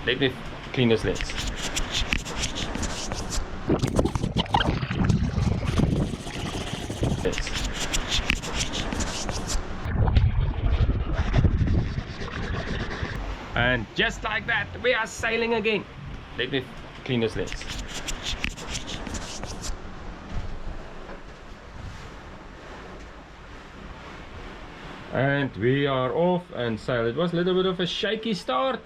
Let me clean this lens. And just like that, we are sailing again. Let me clean this lens. And we are off and sail. It was a little bit of a shaky start,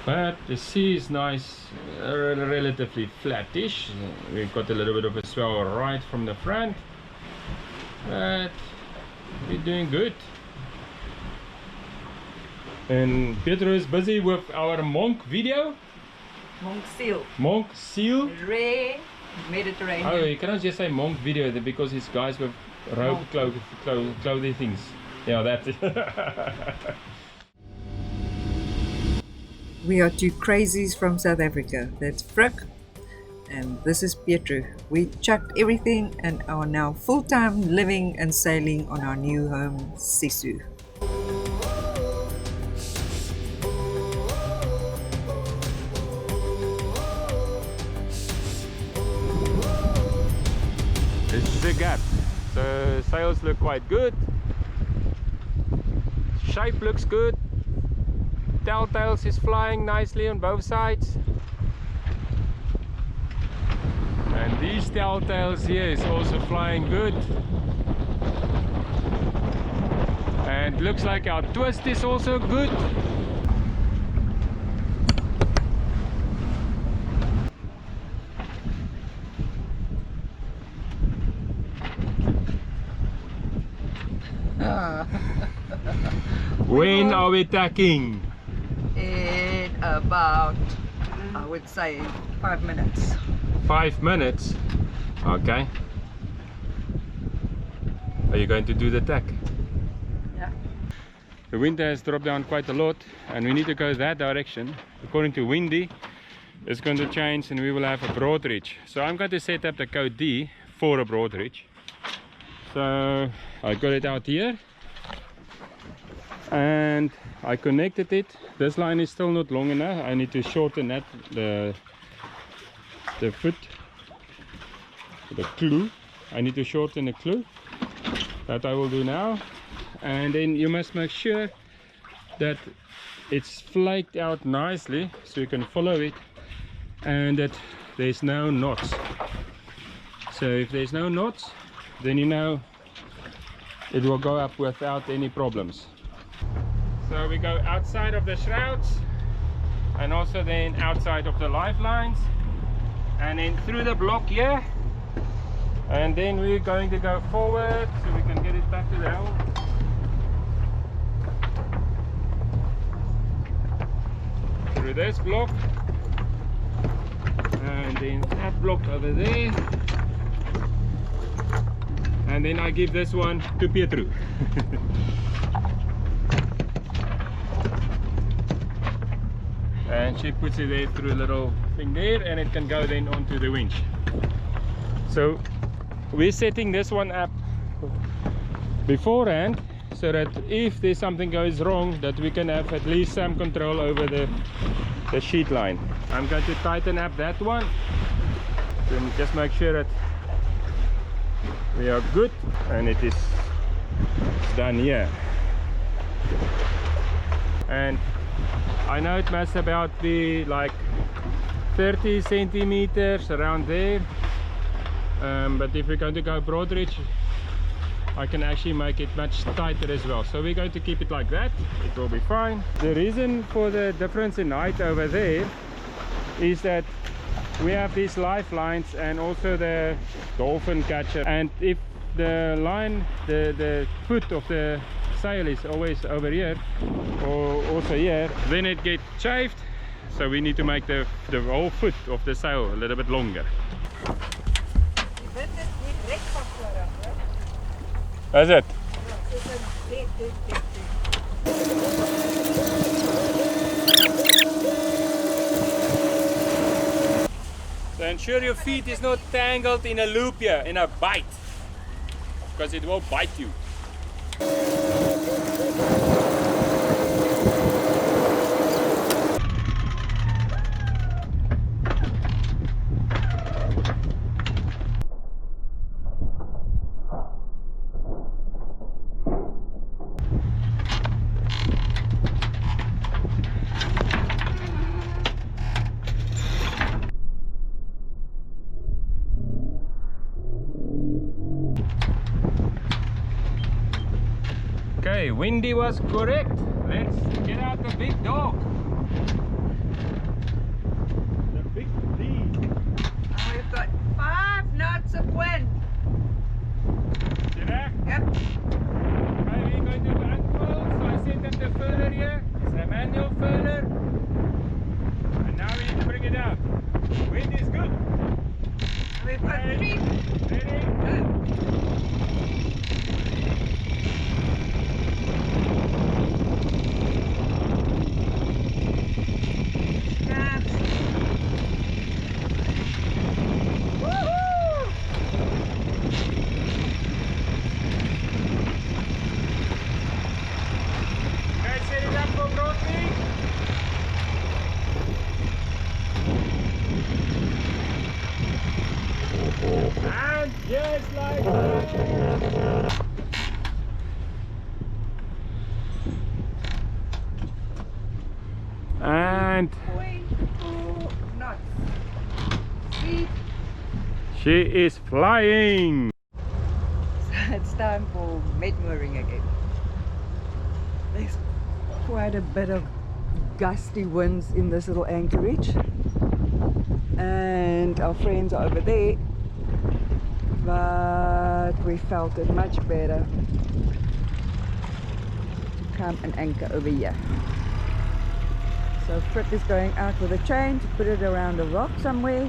but the sea is nice, relatively flattish. We've got a little bit of a swell right from the front, but we're doing good. And Pietro is busy with our monk video. Monk seal. Monk seal. Rare Mediterranean. Oh, you cannot just say monk video because it's guys with rope clothing things. Yeah, that's it. We are two crazies from South Africa. That's Flickr and this is Pietro. We chucked everything and are now full-time living and sailing on our new home, Sisu. This is a gap. The sails look quite good. Shape looks good. Telltales is flying nicely on both sides. And these telltales here is also flying good. And looks like our twist is also good. When are we tacking? In about, I would say, 5 minutes. 5 minutes? Okay. Are you going to do the tack? Yeah. The wind has dropped down quite a lot and we need to go that direction. According to Windy, it's going to change and we will have a broad reach. So I'm going to set up the code D for a broad reach. So I got it out here. And I connected it. This line is still not long enough. I need to shorten that, the foot, the clue. I need to shorten the clue. That I will do now. And then you must make sure that it's flaked out nicely so you can follow it and that there's no knots. So if there's no knots, then you know it will go up without any problems. So we go outside of the shrouds and also then outside of the lifelines and then through the block here, and then we're going to go forward so we can get it back to the helm. Through this block and then that block over there, and then I give this one to Pietro. And she puts it there through a little thing there and it can go then onto the winch. So we're setting this one up beforehand so that if there's something goes wrong, that we can have at least some control over the sheet line. I'm going to tighten up that one and just make sure that we are good, and it is done here. And I know it must about be like 30 centimeters around there, but if we're going to go broad reach, I can actually make it much tighter as well. So we're going to keep it like that. It will be fine. The reason for the difference in height over there is that we have these lifelines and also the dolphin catcher, and if the line, the foot of the sail is always over here or also here, then it gets chafed. So we need to make the whole foot of the sail a little bit longer. That's it. So ensure your feet is not tangled in a loop here, in a bite, because it will bite you. Okay, Windy was correct. Let's get out the big dog. The big D. And we've got 5 knots of wind. See that? Yep. Okay, we're going to unfold. So I set up the furler here. It's a manual furler. And now we need to bring it out. Wind is good. And we've got 3. Ready? Go. And just like that. And 0.4 knots. Speed. she is flying. So it's time for mid-mooring again. There's quite a bit of gusty winds in this little anchorage. And our friends are over there. But we felt it much better to come and anchor over here. So Frick is going out with a chain to put it around a rock somewhere,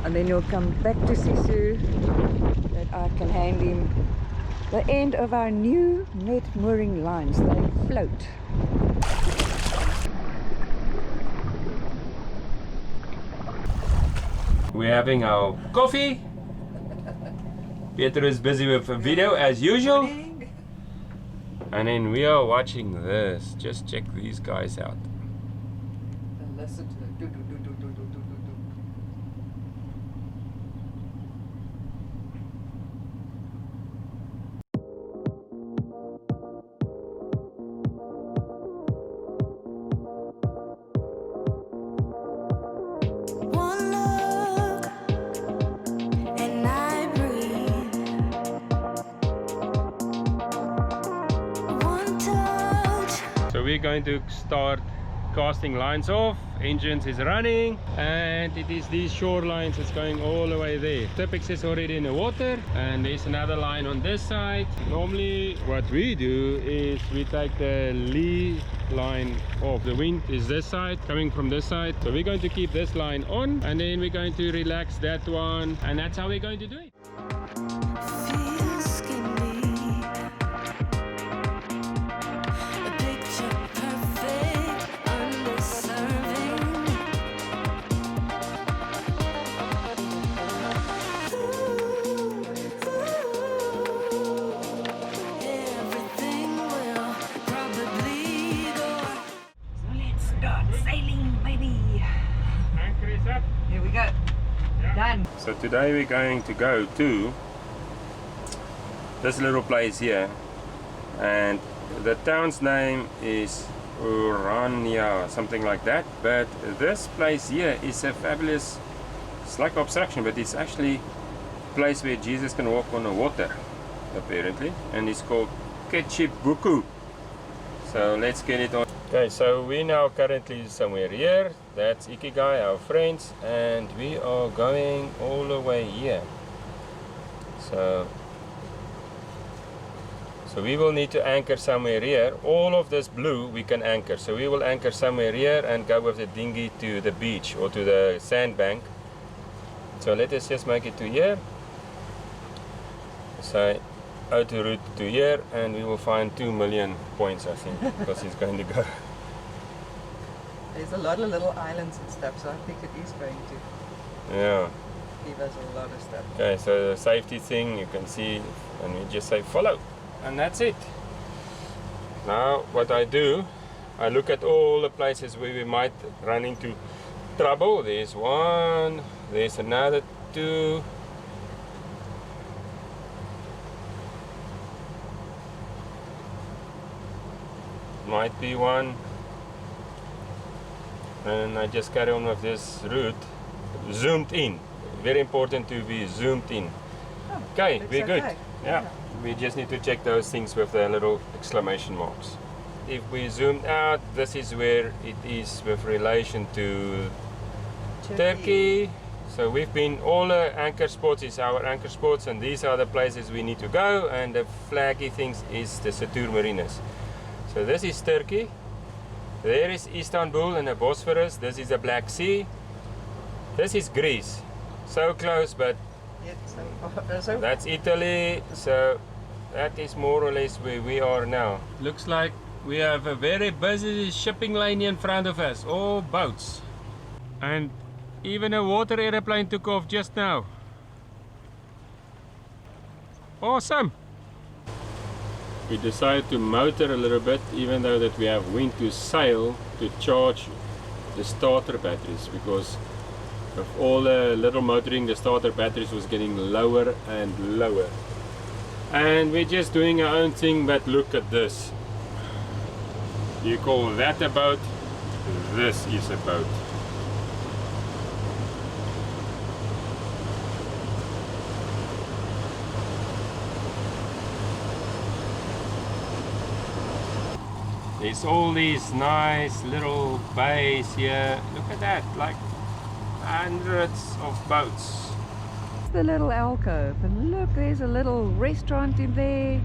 and then he'll come back to Sisu that I can hand him the end of our new net mooring lines. They float. We're having our coffee. Peter is busy with a video as usual. And then we are watching this. Just check these guys out. And listen to the do do do do do do do do. So we're going to start casting lines off. Engines is running, and it is these shore lines that's going all the way there. Tipex is already in the water, and there's another line on this side. Normally what we do is we take the lee line off. The wind is this side, coming from this side, so we're going to keep this line on, and then we're going to relax that one, and that's how we're going to do it. Here we go. Done. So today we're going to go to this little place here, and the town's name is Urania, something like that. But this place here is a fabulous, it's like obstruction, but it's actually a place where Jesus can walk on the water, apparently, and it's called Ketchibuku. So let's get it on. Okay, so we now currently somewhere here. That's Ikigai, our friends, and we are going all the way here. So we will need to anchor somewhere here. All of this blue we can anchor. So we will anchor somewhere here and go with the dinghy to the beach or to the sandbank. So let us just make it to here. So outer route to here, and we will find 2 million points, I think, because it's going to go. There's a lot of little islands and stuff, so I think it is going to give us a lot of stuff. Okay, so the safety thing you can see, and we just say follow, and that's it. Now what I do, I look at all the places where we might run into trouble. There's one, there's another 2. Might be 1, and I just carry on with this route, zoomed in. Very important to be zoomed in. Oh, Okay, looks we're good. okay. Yeah. we just need to check those things with the little exclamation marks. If we zoomed out, this is where it is with relation to Turkey. So we've been, all the anchor spots is our anchor spots, and these are the places we need to go, and the flaggy things is the Satur Marinas. So this is Turkey, there is Istanbul and the Bosphorus, this is the Black Sea, this is Greece, so close, but that's Italy, so that is more or less where we are now. Looks like we have a very busy shipping lane in front of us, all boats. And even a water aeroplane took off just now. Awesome! We decided to motor a little bit, even though that we have wind to sail, to charge the starter batteries, because of all the little motoring, the starter batteries was getting lower and lower. And we're just doing our own thing, but look at this. You call that a boat? This is a boat. There's all these nice little bays here. Look at that, like hundreds of boats. The little alcove, and look, there's a little restaurant in there.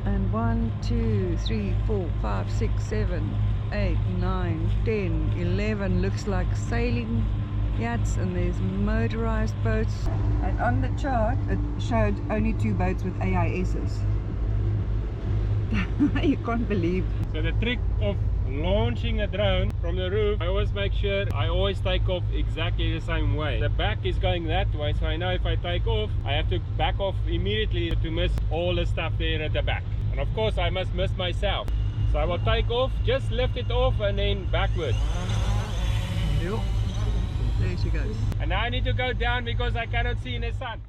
And 1, 2, 3, 4, 5, 6, 7, 8, 9, 10, 11 looks like sailing yachts, and there's motorized boats. And on the chart it showed only 2 boats with AISs. You can't believe. So the trick of launching a drone from the roof, I always make sure I always take off exactly the same way. The back is going that way, so I know if I take off, I have to back off immediately to miss all the stuff there at the back. And of course I must miss myself. So I will take off, just lift it off and then backward. Yep. There she goes. And now I need to go down because I cannot see in the sun.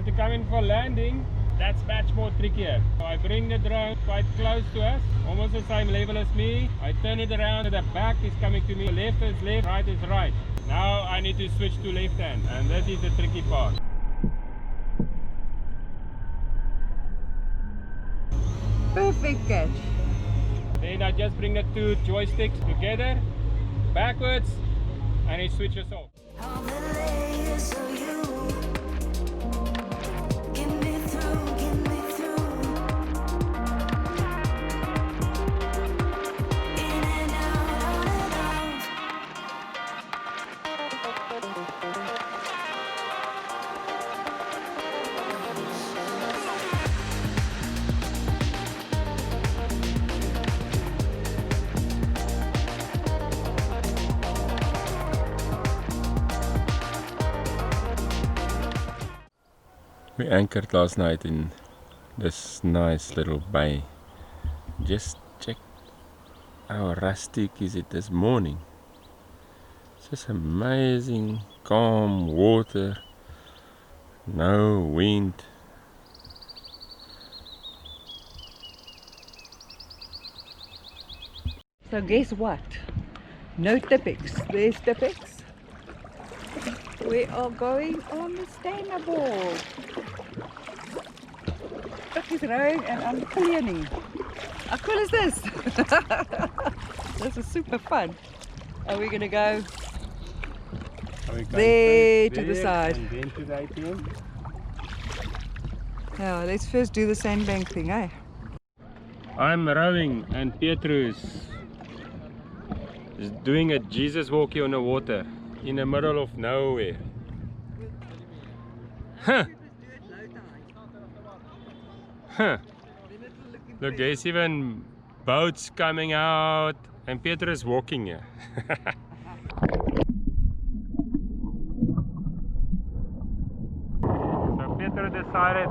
To come in for landing, that's much more trickier. So I bring the drone quite close to us, almost the same level as me. I turn it around, the back is coming to me, left is left, right is right. Now I need to switch to left hand, and this is the tricky part. Perfect catch. Then I just bring the 2 joysticks together, backwards, and it switches off. We anchored last night in this nice little bay. Just check how rustic is it this morning. It's just amazing, calm water, no wind. So guess what? No Tipex. There's Tipex. We are going on the stand-board. Look, it's rowing and I'm cleaning. How cool is this? This is super fun. Are we going to go there to the side? And then to the ATM. Yeah, let's first do the sandbank thing, eh? I'm rowing and Petrus is doing a Jesus walkie on the water in the middle of nowhere. Huh. Huh. Look, there's even boats coming out and Petrus walking here. So Petrus decided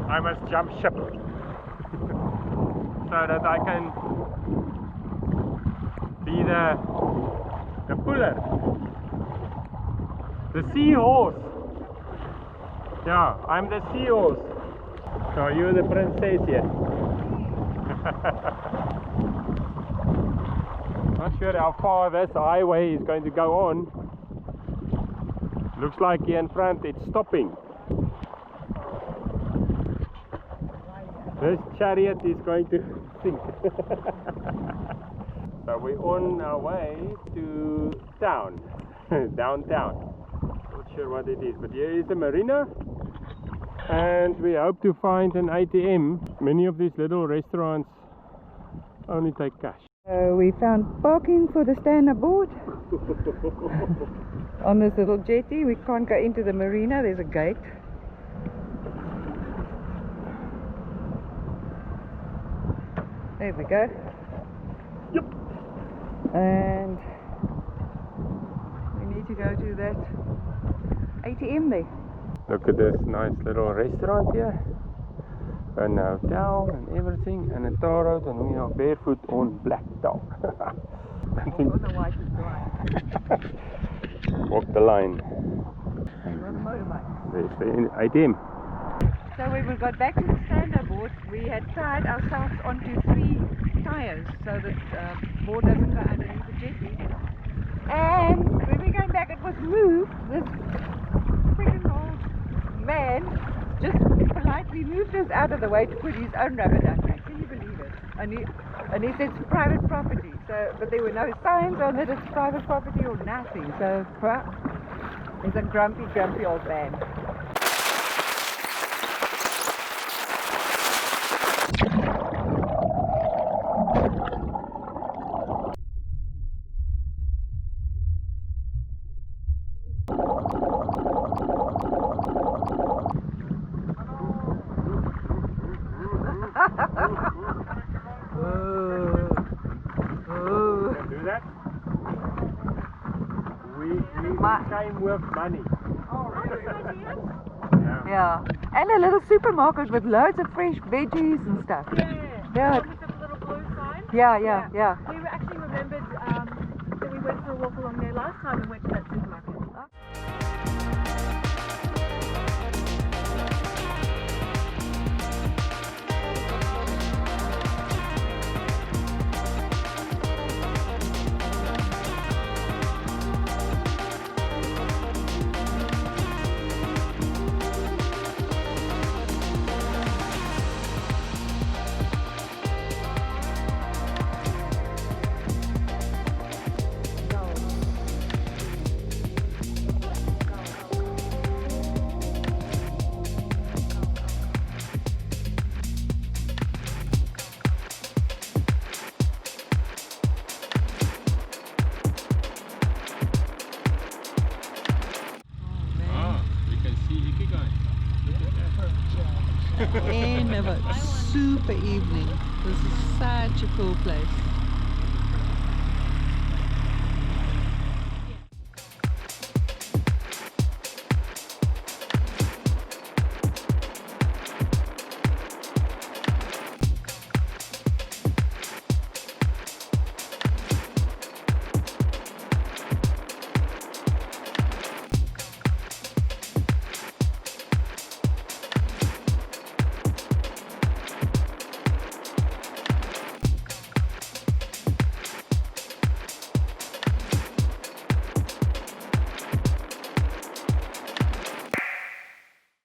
I must jump ship so that I can be the puller, the seahorse. Yeah, I'm the seahorse. So you're the princess here. Not sure how far this highway is going to go on. Looks like here in front it's stopping. This chariot is going to sink. So we're on our way to town, downtown. Not sure what it is, but here is the marina. And we hope to find an ATM. Many of these little restaurants only take cash. We found parking for the stand-up board on this little jetty. We can't go into the marina, there's a gate. There we go. Yep. And we need to go to that ATM there. Look at this nice little restaurant here. An hotel and everything, and a tar road, and we are barefoot on black tar. Walk the line. There's the ATM. So when we got back to the stand-up board, we had tied ourselves onto 3 tires so that the board doesn't go underneath the jetty. And when we came back, it was moved. This freaking old man just politely moved us out of the way to put his own rubber duck back. Can you believe it? And he said it's private property. So, but there were no signs on it, it's private property or nothing. So he's a grumpy old man. Came with money. Oh, really? Yeah. And a little supermarket with loads of fresh veggies and stuff. Yeah. With the little blue sign. Yeah. We were actually remembered that we went for a walk along there last time and went to that supermarket. End of a super evening. This is such a cool place.